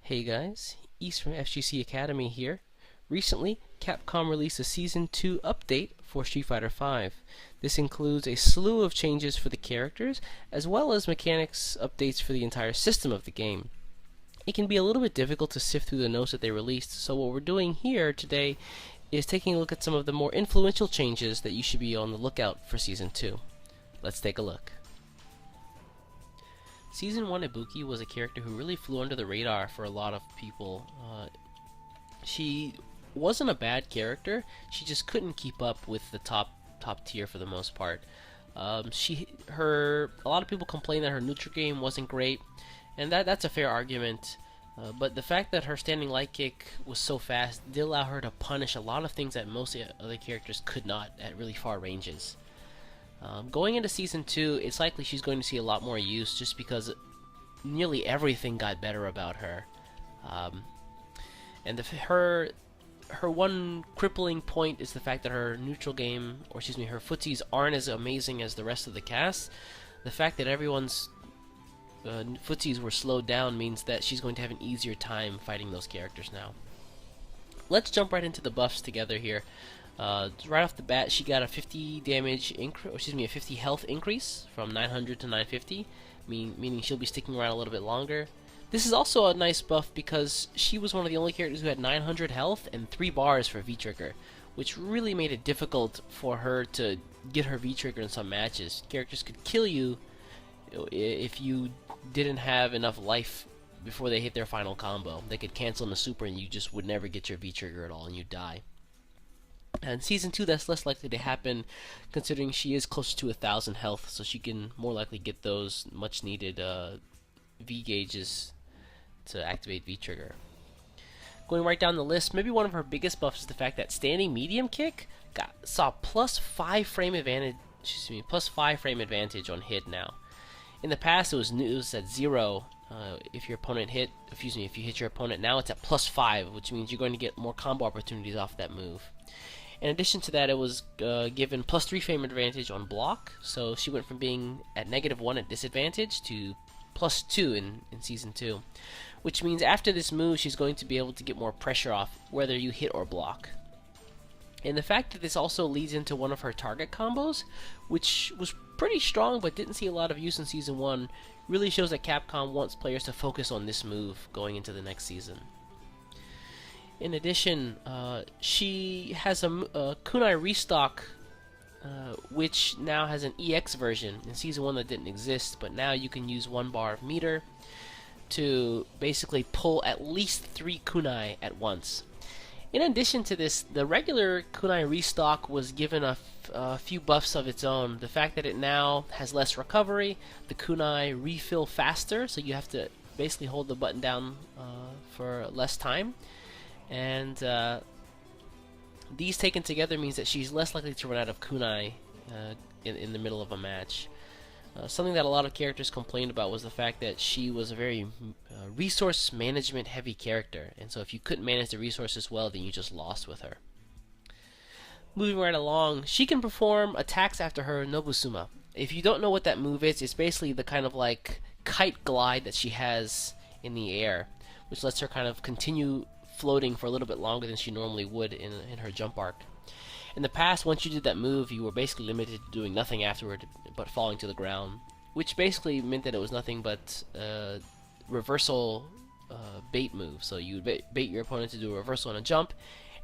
Hey guys, East from FGC Academy here. Recently, Capcom released a Season 2 update for Street Fighter V. This includes a slew of changes for the characters, as well as mechanics updates for the entire system of the game. It can be a little bit difficult to sift through the notes that they released, so what we're doing here today is taking a look at some of the more influential changes that you should be on the lookout for Season 2. Let's take a look. Season 1 Ibuki was a character who really flew under the radar for a lot of people. She wasn't a bad character, she just couldn't keep up with the top tier for the most part. A lot of people complained that her neutral game wasn't great, and that's a fair argument. But the fact that her standing light kick was so fast did allow her to punish a lot of things that most other characters could not at really far ranges. Going into Season 2, it's likely she's going to see a lot more use just because nearly everything got better about her. Her one crippling point is the fact that her neutral game, or excuse me, her footsies aren't as amazing as the rest of the cast. The fact that everyone's footsies were slowed down means that she's going to have an easier time fighting those characters now. Let's jump right into the buffs together here. Right off the bat, she got a 50 a 50 health increase from 900 to 950, meaning she'll be sticking around a little bit longer. This is also a nice buff because she was one of the only characters who had 900 health and 3 bars for V-Trigger, which really made it difficult for her to get her V-Trigger in some matches. Characters could kill you if you didn't have enough life before they hit their final combo. They could cancel in the super and you just would never get your V-Trigger at all and you'd die. And Season 2, that's less likely to happen, considering she is closer to 1,000 health, so she can more likely get those much needed V gauges to activate V-Trigger. Going right down the list, maybe one of her biggest buffs is the fact that standing medium kick saw plus 5 frame advantage on hit now. In the past, it was at 0. If you hit your opponent. Now it's at plus 5, which means you're going to get more combo opportunities off that move. In addition to that, it was given plus 3 frame advantage on block, so she went from being at -1 at disadvantage to plus 2 in Season 2, which means after this move she's going to be able to get more pressure off whether you hit or block. And the fact that this also leads into one of her target combos, which was pretty strong but didn't see a lot of use in Season 1, really shows that Capcom wants players to focus on this move going into the next season. In addition, she has a kunai restock, which now has an EX version. In Season 1 that didn't exist, but now you can use 1 bar of meter to basically pull at least 3 kunai at once. In addition to this, the regular kunai restock was given a few buffs of its own. The fact that it now has less recovery, the kunai refill faster, so you have to basically hold the button down for less time. And these taken together means that she's less likely to run out of kunai in the middle of a match. Something that a lot of characters complained about was the fact that she was a very resource management heavy character, and so if you couldn't manage the resources well, then you just lost with her. Moving right along, she can perform attacks after her Nobusuma. If you don't know what that move is, it's basically the kind of like kite glide that she has in the air, which lets her kind of continue floating for a little bit longer than she normally would in her jump arc. In the past, once you did that move, you were basically limited to doing nothing afterward but falling to the ground, which basically meant that it was nothing but reversal bait move. So you would bait your opponent to do a reversal on a jump,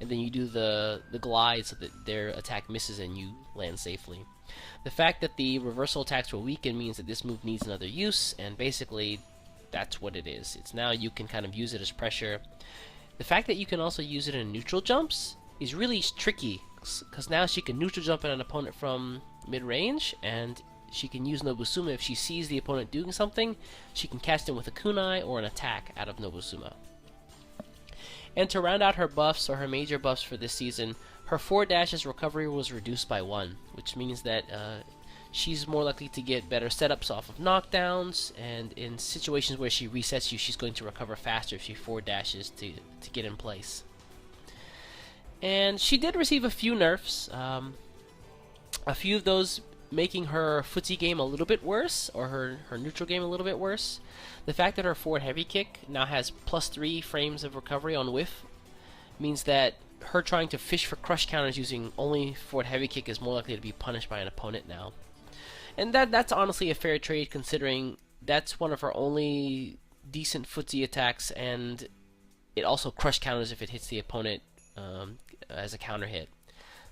and then you do the glide so that their attack misses and you land safely. The fact that the reversal attacks were weakened means that this move needs another use, and basically that's what it is. It's now you can kind of use it as pressure. The fact that you can also use it in neutral jumps is really tricky, because now she can neutral jump at an opponent from mid-range, and she can use Nobusuma if she sees the opponent doing something. She can catch them with a kunai or an attack out of Nobusuma. And to round out her buffs, or her major buffs for this season, her 4-dash's recovery was reduced by 1, which means that she's more likely to get better setups off of knockdowns, and in situations where she resets you, she's going to recover faster if she 4-dashes to get in place. And she did receive a few nerfs. A few of those making her footsie game a little bit worse, or her neutral game a little bit worse. The fact that her forward heavy kick now has +3 frames of recovery on whiff means that her trying to fish for crush counters using only forward heavy kick is more likely to be punished by an opponent now. And that's honestly a fair trade, considering that's one of her only decent footsie attacks, and it also crush counters if it hits the opponent as a counter hit.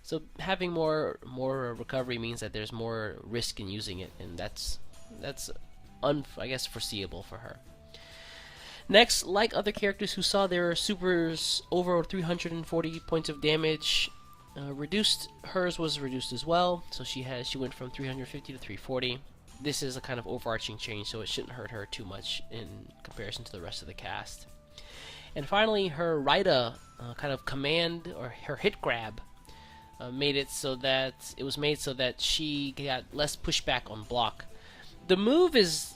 So having more recovery means that there's more risk in using it, and that's I guess foreseeable for her. Next, like other characters who saw their supers over 340 points of damage reduced, hers was reduced as well. So she went from 350 to 340. This is a kind of overarching change, so it shouldn't hurt her too much in comparison to the rest of the cast. And finally, her Raida kind of command, or her hit grab, made it so that she got less pushback on block. The move is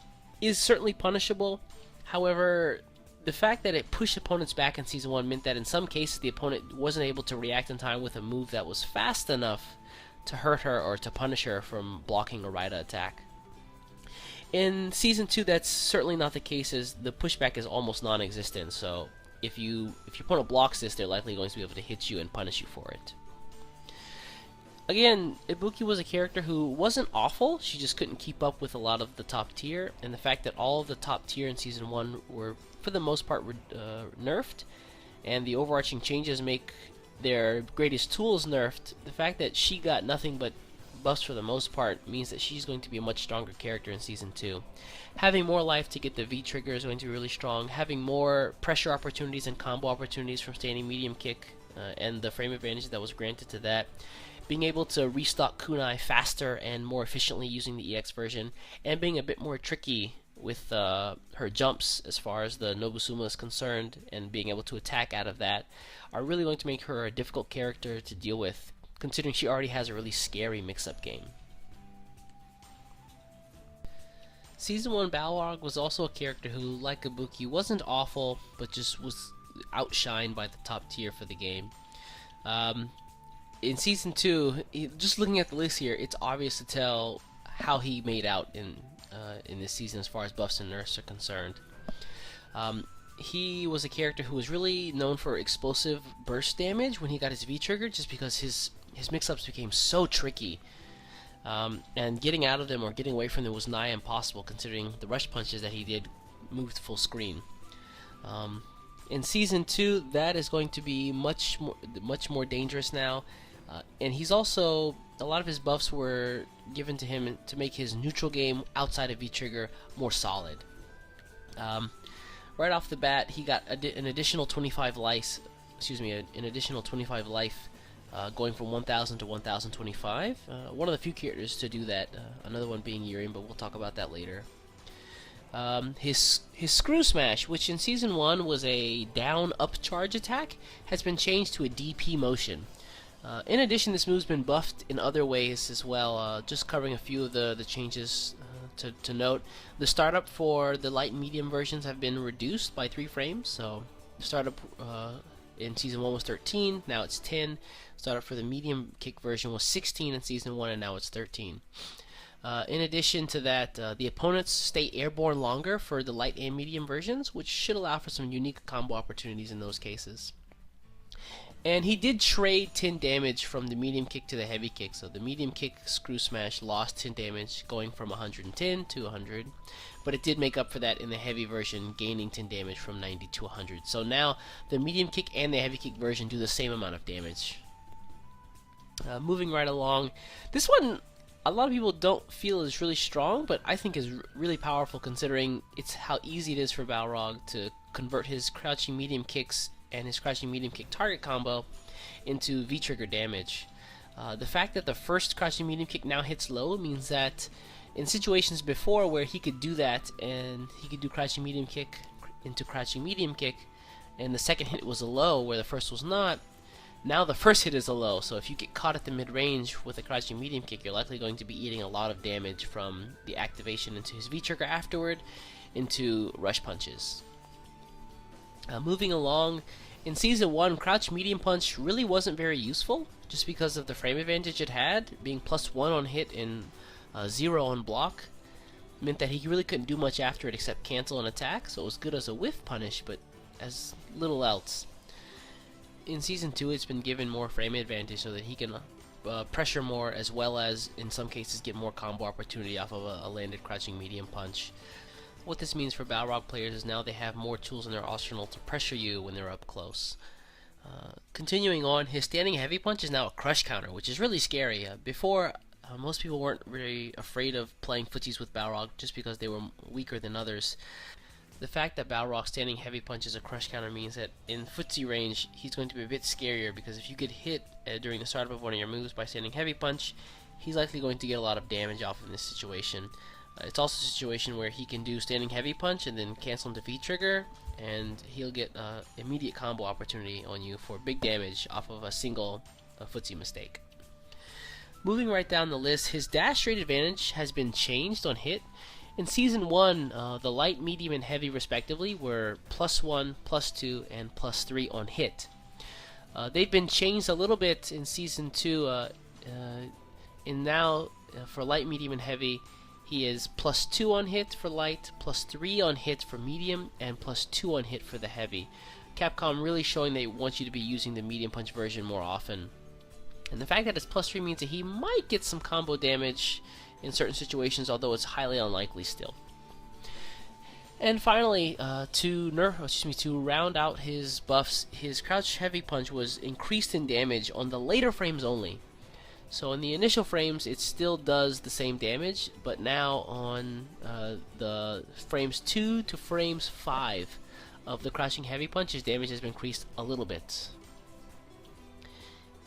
certainly punishable. However, the fact that it pushed opponents back in Season 1 meant that in some cases the opponent wasn't able to react in time with a move that was fast enough to hurt her or to punish her from blocking a Raida attack. In Season 2, that's certainly not the case, as the pushback is almost non-existent, so if your opponent blocks this, they're likely going to be able to hit you and punish you for it. Again, Ibuki was a character who wasn't awful, she just couldn't keep up with a lot of the top tier, and the fact that all of the top tier in Season 1 were, for the most part, nerfed, and the overarching changes make their greatest tools nerfed, the fact that she got nothing but buffs for the most part means that she's going to be a much stronger character in Season 2. Having more life to get the V-trigger is going to be really strong, having more pressure opportunities and combo opportunities from standing medium kick, and the frame advantage that was granted to that, being able to restock kunai faster and more efficiently using the EX version, and being a bit more tricky with her jumps as far as the Nobusuma is concerned, and being able to attack out of that, are really going to make her a difficult character to deal with, considering she already has a really scary mix-up game. Season 1 Balrog was also a character who, like Ibuki, wasn't awful, but just was outshined by the top tier for the game. In Season 2, just looking at the list here, it's obvious to tell how he made out in this season as far as buffs and nerfs are concerned. He was a character who was really known for explosive burst damage when he got his V-trigger, just because his mix-ups became so tricky. And getting out of them or getting away from them was nigh impossible, considering the rush punches that he did moved full screen. In Season 2, that is going to be much more dangerous now. And he's also, a lot of his buffs were given to him to make his neutral game outside of V-trigger more solid. Right off the bat, he got an additional 25 life. An additional 25 life, going from 1,000 to 1,025. One of the few characters to do that. Another one being Yurian, but we'll talk about that later. His Screw Smash, which in Season 1 was a down-up charge attack, has been changed to a DP motion. In addition, this move's been buffed in other ways as well, just covering a few of the changes to note. The startup for the light and medium versions have been reduced by 3 frames, so the startup in Season 1 was 13, now it's 10. Startup for the medium kick version was 16 in Season 1, and now it's 13. In addition to that, the opponents stay airborne longer for the light and medium versions, which should allow for some unique combo opportunities in those cases. And he did trade 10 damage from the medium kick to the heavy kick, so the medium kick Screw Smash lost 10 damage, going from 110 to 100, but it did make up for that in the heavy version, gaining 10 damage from 90 to 100. So now the medium kick and the heavy kick version do the same amount of damage. Moving right along, this one a lot of people don't feel is really strong, but I think is really powerful, considering it's how easy it is for Balrog to convert his crouching medium kicks and his crouching medium kick target combo into V-trigger damage. The fact that the first crouching medium kick now hits low means that in situations before where he could do that and he could do crouching medium kick into crouching medium kick, and the second hit was a low where the first was not, now the first hit is a low, so if you get caught at the mid-range with a crouching medium kick, you're likely going to be eating a lot of damage from the activation into his V-trigger afterward into rush punches. Moving along, in Season 1, Crouch Medium Punch really wasn't very useful, just because of the frame advantage it had, being +1 on hit in 0 on block, meant that he really couldn't do much after it except cancel an attack, so it was good as a whiff punish, but as little else. In Season 2, it's been given more frame advantage so that he can pressure more, as well as, in some cases, get more combo opportunity off of a landed crouching medium punch. What this means for Balrog players is now they have more tools in their arsenal to pressure you when they're up close. Continuing on, his standing heavy punch is now a crush counter, which is really scary. Before, most people weren't really afraid of playing footsies with Balrog just because they were weaker than others. The fact that Balrog standing heavy punch is a crush counter means that in footsie range, he's going to be a bit scarier, because if you get hit during the startup of one of your moves by standing heavy punch, he's likely going to get a lot of damage off in this situation. It's also a situation where he can do standing heavy punch and then cancel into V-trigger, and he'll get immediate combo opportunity on you for big damage off of a single footsie mistake. Moving right down the list, his dash rate advantage has been changed on hit. In Season 1, the light, medium, and heavy respectively were +1, +2, and +3 on hit. They've been changed a little bit in Season 2, and now for light, medium, and heavy, he is +2 on hit for light, +3 on hit for medium, and +2 on hit for the heavy. Capcom really showing they want you to be using the medium punch version more often. And the fact that it's +3 means that he might get some combo damage in certain situations, although it's highly unlikely still. And finally, to round out his buffs, his crouch heavy punch was increased in damage on the later frames only. So in the initial frames, it still does the same damage, but now on the frames 2 to frames 5 of the crouching heavy punch, his damage has been increased a little bit.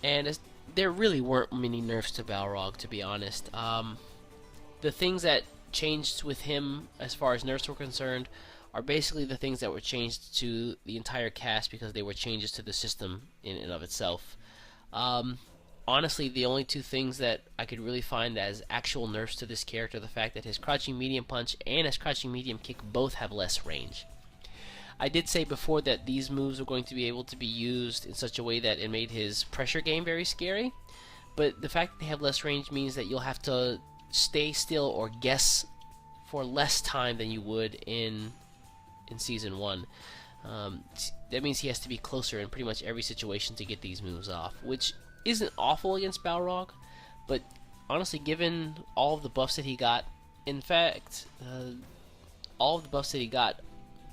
And there really weren't many nerfs to Balrog, to be honest. The things that changed with him as far as nerfs were concerned are basically the things that were changed to the entire cast because they were changes to the system in and of itself. Honestly, the only two things that I could really find as actual nerfs to this character are the fact that his crouching medium punch and his crouching medium kick both have less range. I did say before that these moves were going to be able to be used in such a way that it made his pressure game very scary, but the fact that they have less range means that you'll have to stay still or guess for less time than you would in Season 1. That means he has to be closer in pretty much every situation to get these moves off, which isn't awful against Balrog, but honestly, given all of the buffs that he got, in fact, all of the buffs that he got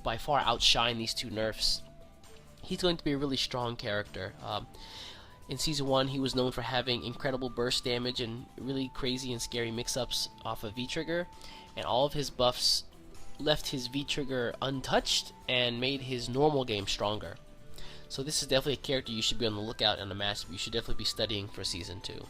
by far outshine these two nerfs. He's going to be a really strong character. In Season 1, he was known for having incredible burst damage and really crazy and scary mix-ups off of V-trigger, and all of his buffs left his V-trigger untouched and made his normal game stronger. So this is definitely a character you should be on the lookout and a match you should definitely be studying for Season 2.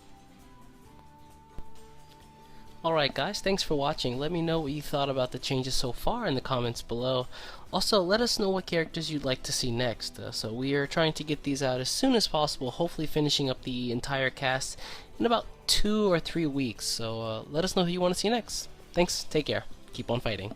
Alright guys, thanks for watching. Let me know what you thought about the changes so far in the comments below. Also, let us know what characters you'd like to see next. So we are trying to get these out as soon as possible, hopefully finishing up the entire cast in about 2 or 3 weeks. So let us know who you want to see next. Thanks, take care, keep on fighting.